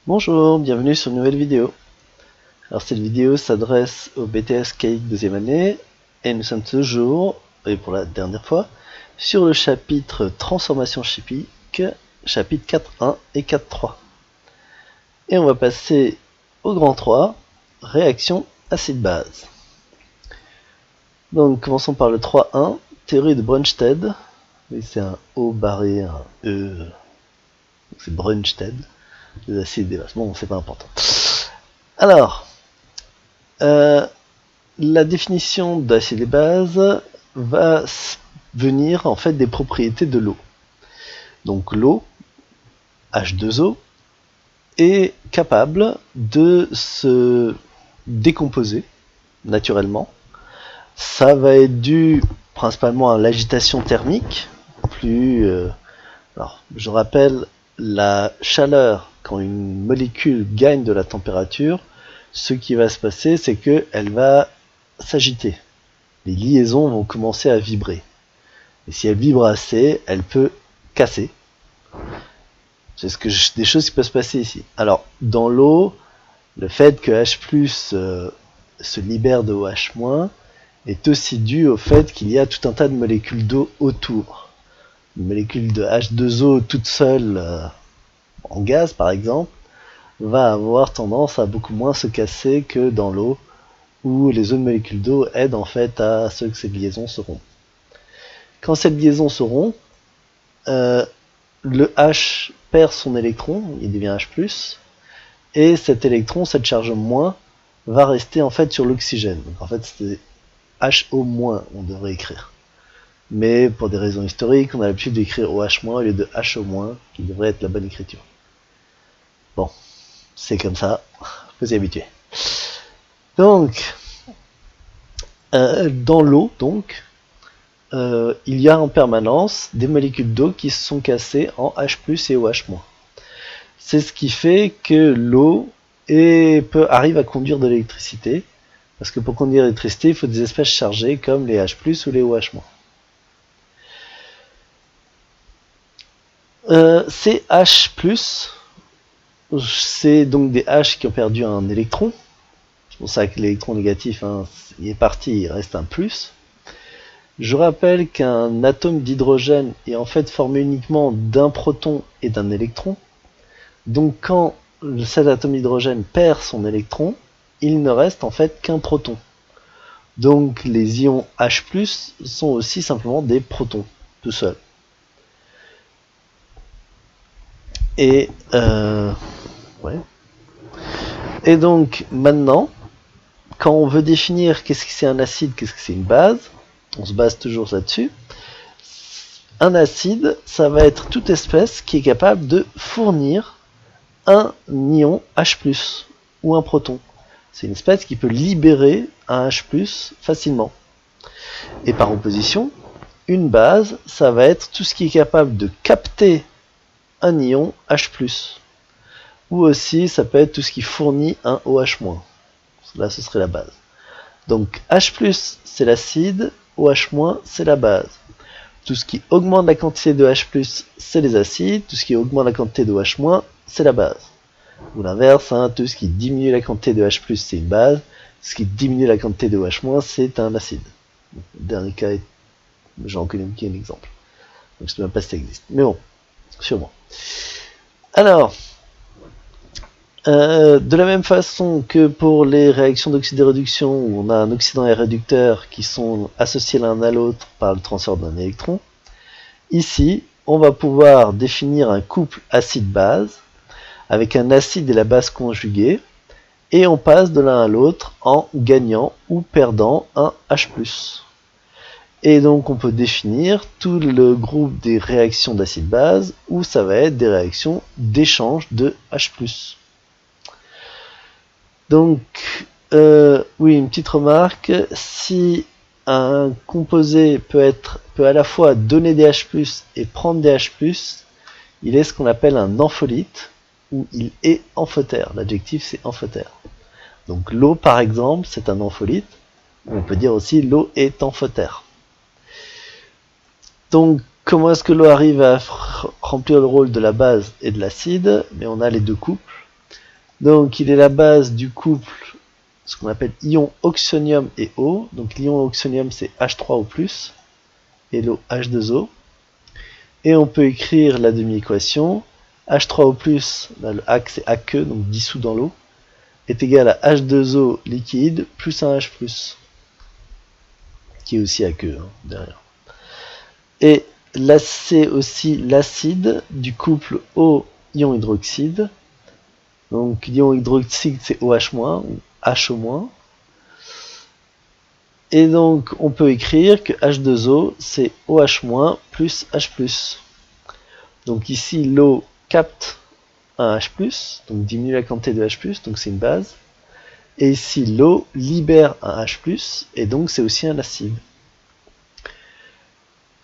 Bonjour, bienvenue sur une nouvelle vidéo. Alors cette vidéo s'adresse au BTS CAIC 2e année et nous sommes toujours, et pour la dernière fois, sur le chapitre Transformation chimique, chapitre 4.1 et 4.3. Et on va passer au grand 3, réaction acide-base. Donc commençons par le 3.1, théorie de Brønsted. C'est un O barré, un E, c'est Brønsted. Les acides et bases. Bon, c'est pas important. Alors, la définition d'acide et base va venir en fait des propriétés de l'eau. Donc l'eau, H2O, est capable de se décomposer naturellement. Ça va être dû principalement à l'agitation thermique. Alors, je rappelle, la chaleur, quand une molécule gagne de la température, ce qui va se passer, c'est qu'elle va s'agiter. Les liaisons vont commencer à vibrer. Et si elle vibre assez, elle peut casser. C'est des choses qui peuvent se passer ici. Alors, dans l'eau, le fait que H+, se libère de OH- est aussi dû au fait qu'il y a tout un tas de molécules d'eau autour. Une molécule de H2O toute seule, en gaz par exemple, va avoir tendance à beaucoup moins se casser que dans l'eau, où les autres molécules d'eau aident en fait à ce que ces liaisons se rompent. Quand cette liaison se rompt, le H perd son électron, il devient H+, et cet électron, cette charge moins, va rester en fait sur l'oxygène. Donc en fait c'est HO-, on devrait écrire. Mais pour des raisons historiques, on a l'habitude d'écrire OH- au lieu de HO-, qui devrait être la bonne écriture. Bon, c'est comme ça, faut s'y habituer. Donc, dans l'eau, donc, il y a en permanence des molécules d'eau qui se sont cassées en H+ et OH-. C'est ce qui fait que l'eau arrive à conduire de l'électricité, parce que pour conduire l'électricité, il faut des espèces chargées comme les H+ ou les OH-. Ces H+, c'est donc des H qui ont perdu un électron. C'est pour ça que l'électron négatif, il est parti, il reste un plus. Je rappelle qu'un atome d'hydrogène est en fait formé uniquement d'un proton et d'un électron. Donc quand cet atome d'hydrogène perd son électron, il ne reste en fait qu'un proton. Donc les ions H+ sont aussi simplement des protons, tout seuls. Et ouais. Et donc maintenant, quand on veut définir qu'est-ce que c'est un acide, qu'est-ce que c'est une base, on se base toujours là-dessus. Un acide, ça va être toute espèce qui est capable de fournir un ion H+, ou un proton. C'est une espèce qui peut libérer un H+, facilement. Et par opposition, une base, ça va être tout ce qui est capable de capter un ion H+. Ou aussi, ça peut être tout ce qui fournit un OH-. Là, ce serait la base. Donc H+, c'est l'acide, OH-, c'est la base. Tout ce qui augmente la quantité de H+, c'est les acides. Tout ce qui augmente la quantité de OH-, c'est la base. Ou l'inverse, tout ce qui diminue la quantité de H+, c'est une base. Ce qui diminue la quantité de OH-, c'est un acide. Le dernier cas, j'en connais un exemple. Donc je ne sais même pas si ça existe. Mais bon, sûrement. Alors, de la même façon que pour les réactions d'oxydéréduction, où on a un oxydant et un réducteur qui sont associés l'un à l'autre par le transfert d'un électron, ici, on va pouvoir définir un couple acide-base avec un acide et la base conjuguée, et on passe de l'un à l'autre en gagnant ou perdant un H+. Et donc on peut définir tout le groupe des réactions d'acide-base, où ça va être des réactions d'échange de H+. Donc, oui, une petite remarque, si un composé peut à la fois donner des H+, et prendre des H+, il est ce qu'on appelle un ampholyte, ou il est amphotère. L'adjectif c'est amphotère. Donc l'eau par exemple, c'est un ampholyte. On peut dire aussi l'eau est amphotère. Donc comment est-ce que l'eau arrive à remplir le rôle de la base et de l'acide? Mais on a les deux couples. Donc il est la base du couple, ce qu'on appelle ion oxonium et O. Donc l'ion oxonium c'est H3O+, et l'eau H2O. Et on peut écrire la demi-équation, H3O+, là, le HAC c'est aqueux, donc dissous dans l'eau, est égal à H2O liquide plus un H+, qui est aussi aqueux hein, derrière. Et là c'est aussi l'acide du couple O-ion hydroxyde. Donc l'ion hydroxyde c'est OH- ou HO-. Et donc on peut écrire que H2O c'est OH- plus H+. Donc ici l'eau capte un H+, donc diminue la quantité de H+, donc c'est une base. Et ici l'eau libère un H+, et donc c'est aussi un acide.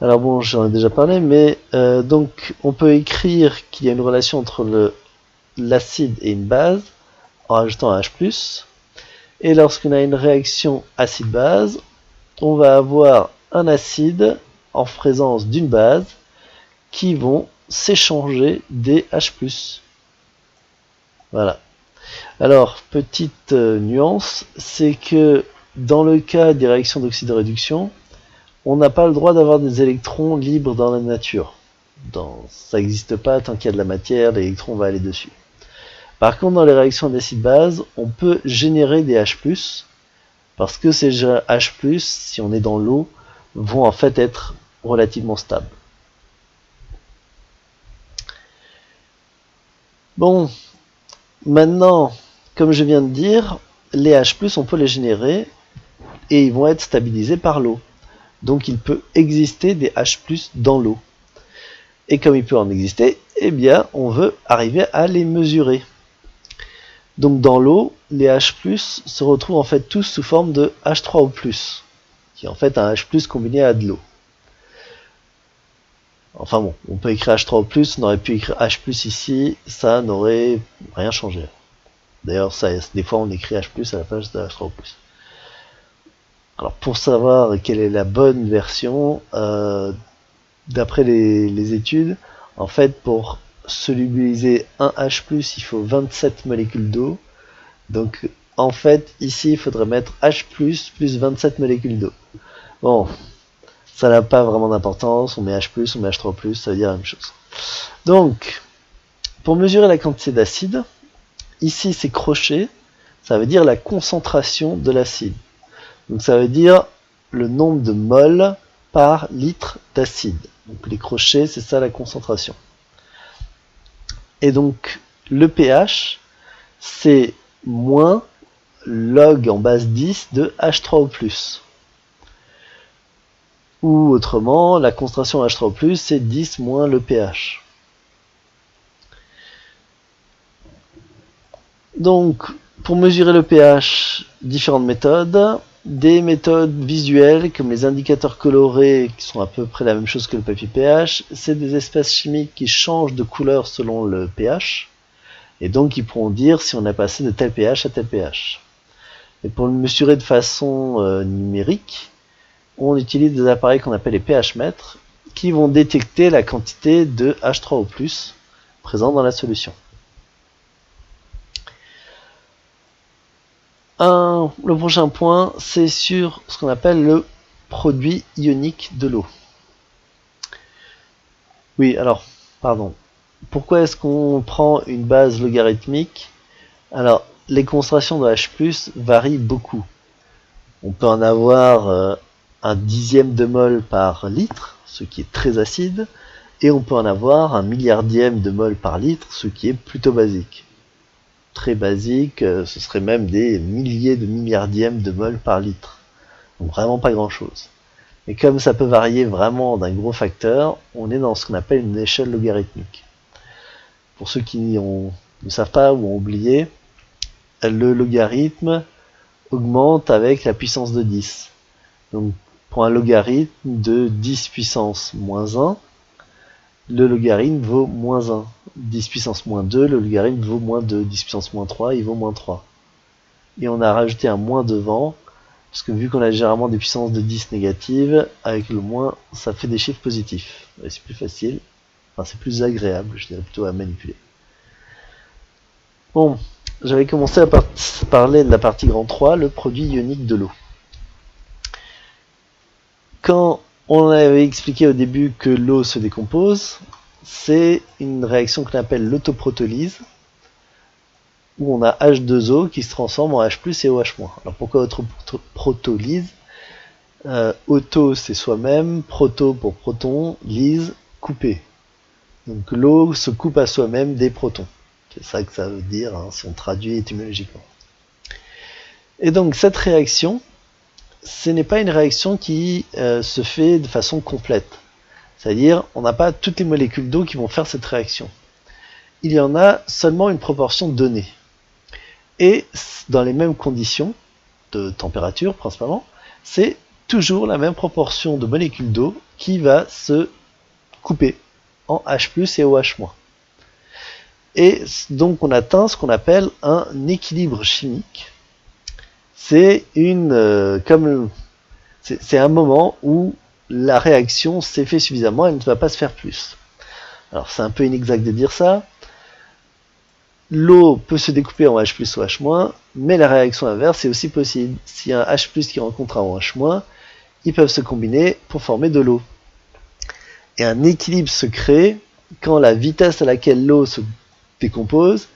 Alors bon, j'en ai déjà parlé, mais donc on peut écrire qu'il y a une relation entre l'acide et une base en rajoutant un H+. Et lorsqu'on a une réaction acide-base, on va avoir un acide en présence d'une base qui vont s'échanger des H+. Voilà. Alors, petite nuance, c'est que dans le cas des réactions d'oxydoréduction, on n'a pas le droit d'avoir des électrons libres dans la nature. Ça n'existe pas tant qu'il y a de la matière, l'électron va aller dessus. Par contre, dans les réactions d'acide-base, on peut générer des H+, parce que ces H+, si on est dans l'eau, vont en fait être relativement stables. Bon, maintenant, comme je viens de dire, les H+, on peut les générer, et ils vont être stabilisés par l'eau. Donc il peut exister des H+ dans l'eau. Et comme il peut en exister, eh bien on veut arriver à les mesurer. Donc dans l'eau, les H+ se retrouvent en fait tous sous forme de H3O+, qui est en fait un H+ combiné à de l'eau. Enfin bon, on peut écrire H3O+, on aurait pu écrire H+ ici, ça n'aurait rien changé. D'ailleurs, des fois on écrit H+ à la place de H3O+. Alors pour savoir quelle est la bonne version, d'après les études, en fait pour solubiliser un H+, il faut 27 molécules d'eau. Donc en fait ici il faudrait mettre H+, plus 27 molécules d'eau. Bon, ça n'a pas vraiment d'importance, on met H+, on met H3+, ça veut dire la même chose. Donc, pour mesurer la quantité d'acide, ici c'est crochet, ça veut dire la concentration de l'acide. Donc ça veut dire le nombre de moles par litre d'acide. Donc les crochets, c'est ça la concentration. Et donc le pH, c'est moins log en base 10 de H3O+. Ou autrement, la concentration H3O+, c'est 10 moins le pH. Donc, pour mesurer le pH, différentes méthodes. Des méthodes visuelles, comme les indicateurs colorés, qui sont à peu près la même chose que le papier pH. C'est des espèces chimiques qui changent de couleur selon le pH. Et donc, ils pourront dire si on a passé de tel pH à tel pH. Et pour le mesurer de façon numérique, on utilise des appareils qu'on appelle les pH mètres, qui vont détecter la quantité de H3O+, présent dans la solution. Le prochain point, c'est sur ce qu'on appelle le produit ionique de l'eau. Oui, alors, pardon. Pourquoi est-ce qu'on prend une base logarithmique? Alors, les concentrations de H+ varient beaucoup. On peut en avoir un dixième de mol par litre, ce qui est très acide, et on peut en avoir un milliardième de mol par litre, ce qui est plutôt basique. Très basique, ce serait même des milliers de milliardièmes de mol par litre. Donc vraiment pas grand chose. Et comme ça peut varier vraiment d'un gros facteur, on est dans ce qu'on appelle une échelle logarithmique. Pour ceux qui ne savent pas ou ont oublié, le logarithme augmente avec la puissance de 10. Donc pour un logarithme de 10 puissance moins 1, le logarithme vaut moins 1. 10 puissance moins 2, le logarithme vaut moins 2. 10 puissance moins 3, il vaut moins 3. Et on a rajouté un moins devant, parce que vu qu'on a généralement des puissances de 10 négatives, avec le moins, ça fait des chiffres positifs. Et c'est plus facile, enfin c'est plus agréable, je dirais plutôt à manipuler. Bon, j'avais commencé à parler de la partie grand 3, le produit ionique de l'eau. Quand on avait expliqué au début que l'eau se décompose, c'est une réaction qu'on appelle l'autoprotolyse, où on a H2O qui se transforme en H+, et OH-. Alors pourquoi autoprotolyse? Auto c'est soi-même, proto pour proton, lyse, couper. Donc l'eau se coupe à soi-même des protons. C'est ça que ça veut dire, hein, si on traduit étymologiquement. Et donc cette réaction, ce n'est pas une réaction qui se fait de façon complète. C'est-à-dire, on n'a pas toutes les molécules d'eau qui vont faire cette réaction. Il y en a seulement une proportion donnée. Et dans les mêmes conditions, de température principalement, c'est toujours la même proportion de molécules d'eau qui va se couper en H+, et OH-. Et donc on atteint ce qu'on appelle un équilibre chimique. C'est c'est un moment où la réaction s'est fait suffisamment et ne va pas se faire plus. Alors c'est un peu inexact de dire ça. L'eau peut se découper en H+, OH-, mais la réaction inverse est aussi possible. S'il y a un H+, qui rencontre un OH-, ils peuvent se combiner pour former de l'eau. Et un équilibre se crée quand la vitesse à laquelle l'eau se décompose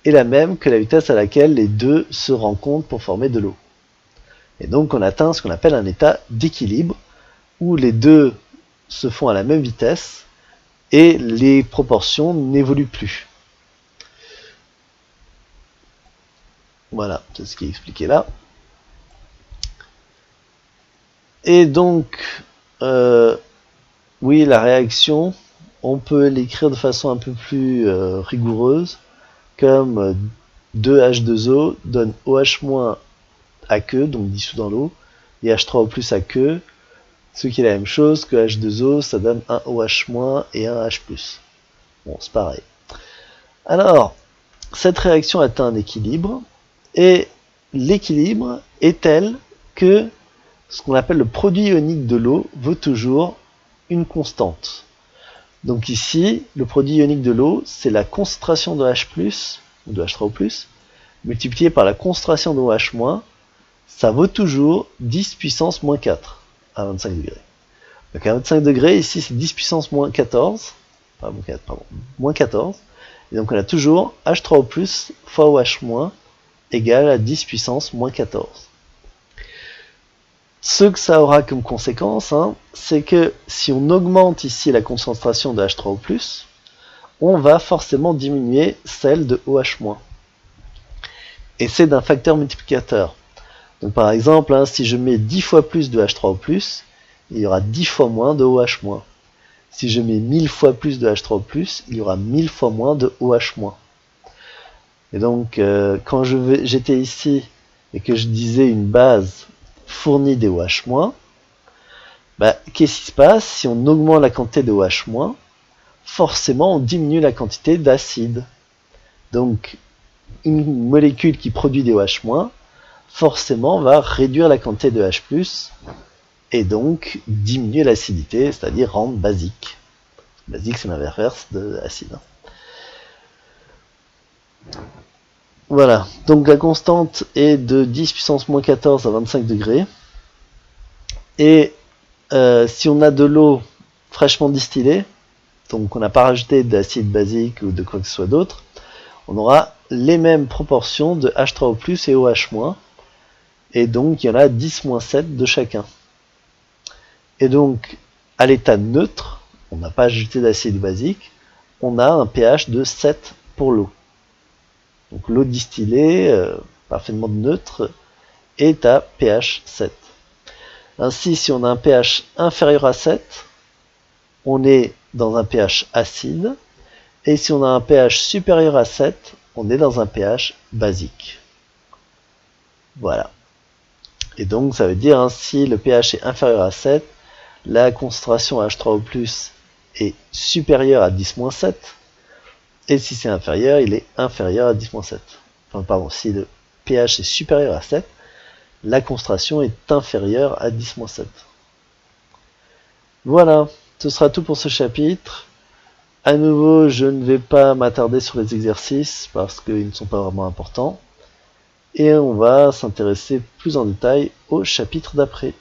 est la même que la vitesse à laquelle les deux se rencontrent pour former de l'eau. Et donc on atteint ce qu'on appelle un état d'équilibre, où les deux se font à la même vitesse et les proportions n'évoluent plus. Voilà, c'est ce qui est expliqué là. Et donc, oui, la réaction, on peut l'écrire de façon un peu plus rigoureuse, comme 2H2O donne OH- à queue, donc dissous dans l'eau, et H3O+ à queue, ce qui est la même chose que H2O, ça donne un OH- et un H+. Bon, c'est pareil. Alors, cette réaction atteint un équilibre, et l'équilibre est tel que ce qu'on appelle le produit ionique de l'eau vaut toujours une constante. Donc ici, le produit ionique de l'eau, c'est la concentration de H+, ou de H3O+, multiplié par la concentration de OH-, ça vaut toujours 10 puissance moins 4 à 25 degrés. Donc à 25 degrés, ici c'est 10 puissance moins 14, moins 14, et donc on a toujours H3O+, fois OH- égale à 10 puissance moins 14. Ce que ça aura comme conséquence, c'est que si on augmente ici la concentration de H3O+, on va forcément diminuer celle de OH-. Et c'est d'un facteur multiplicateur. Donc par exemple, si je mets 10 fois plus de H3O+, il y aura 10 fois moins de OH-. Si je mets 1000 fois plus de H3O+, il y aura 1000 fois moins de OH-. Et donc, quand j'étais ici et que je disais une base fournit des OH-, qu'est-ce qui se passe si on augmente la quantité de OH-, forcément on diminue la quantité d'acide. Donc, une molécule qui produit des OH-, forcément va réduire la quantité de H+, et donc diminuer l'acidité, c'est-à-dire rendre basique. Basique, c'est l'inverse de acide. Voilà, donc la constante est de 10 puissance moins 14 à 25 degrés. Et si on a de l'eau fraîchement distillée, donc on n'a pas rajouté d'acide basique ou de quoi que ce soit d'autre, on aura les mêmes proportions de H3O+, et OH-, et donc il y en a 10-7 de chacun. Et donc, à l'état neutre, on n'a pas ajouté d'acide basique, on a un pH de 7 pour l'eau. Donc l'eau distillée, parfaitement neutre, est à pH 7. Ainsi, si on a un pH inférieur à 7, on est dans un pH acide, et si on a un pH supérieur à 7, on est dans un pH basique. Voilà. Et donc ça veut dire, si le pH est inférieur à 7, la concentration H3O+ est supérieure à 10-7, et si c'est inférieur, il est inférieur à 10-7. Enfin, pardon, si le pH est supérieur à 7, la concentration est inférieure à 10-7. Voilà, ce sera tout pour ce chapitre. À nouveau, je ne vais pas m'attarder sur les exercices parce qu'ils ne sont pas vraiment importants. Et on va s'intéresser plus en détail au chapitre d'après.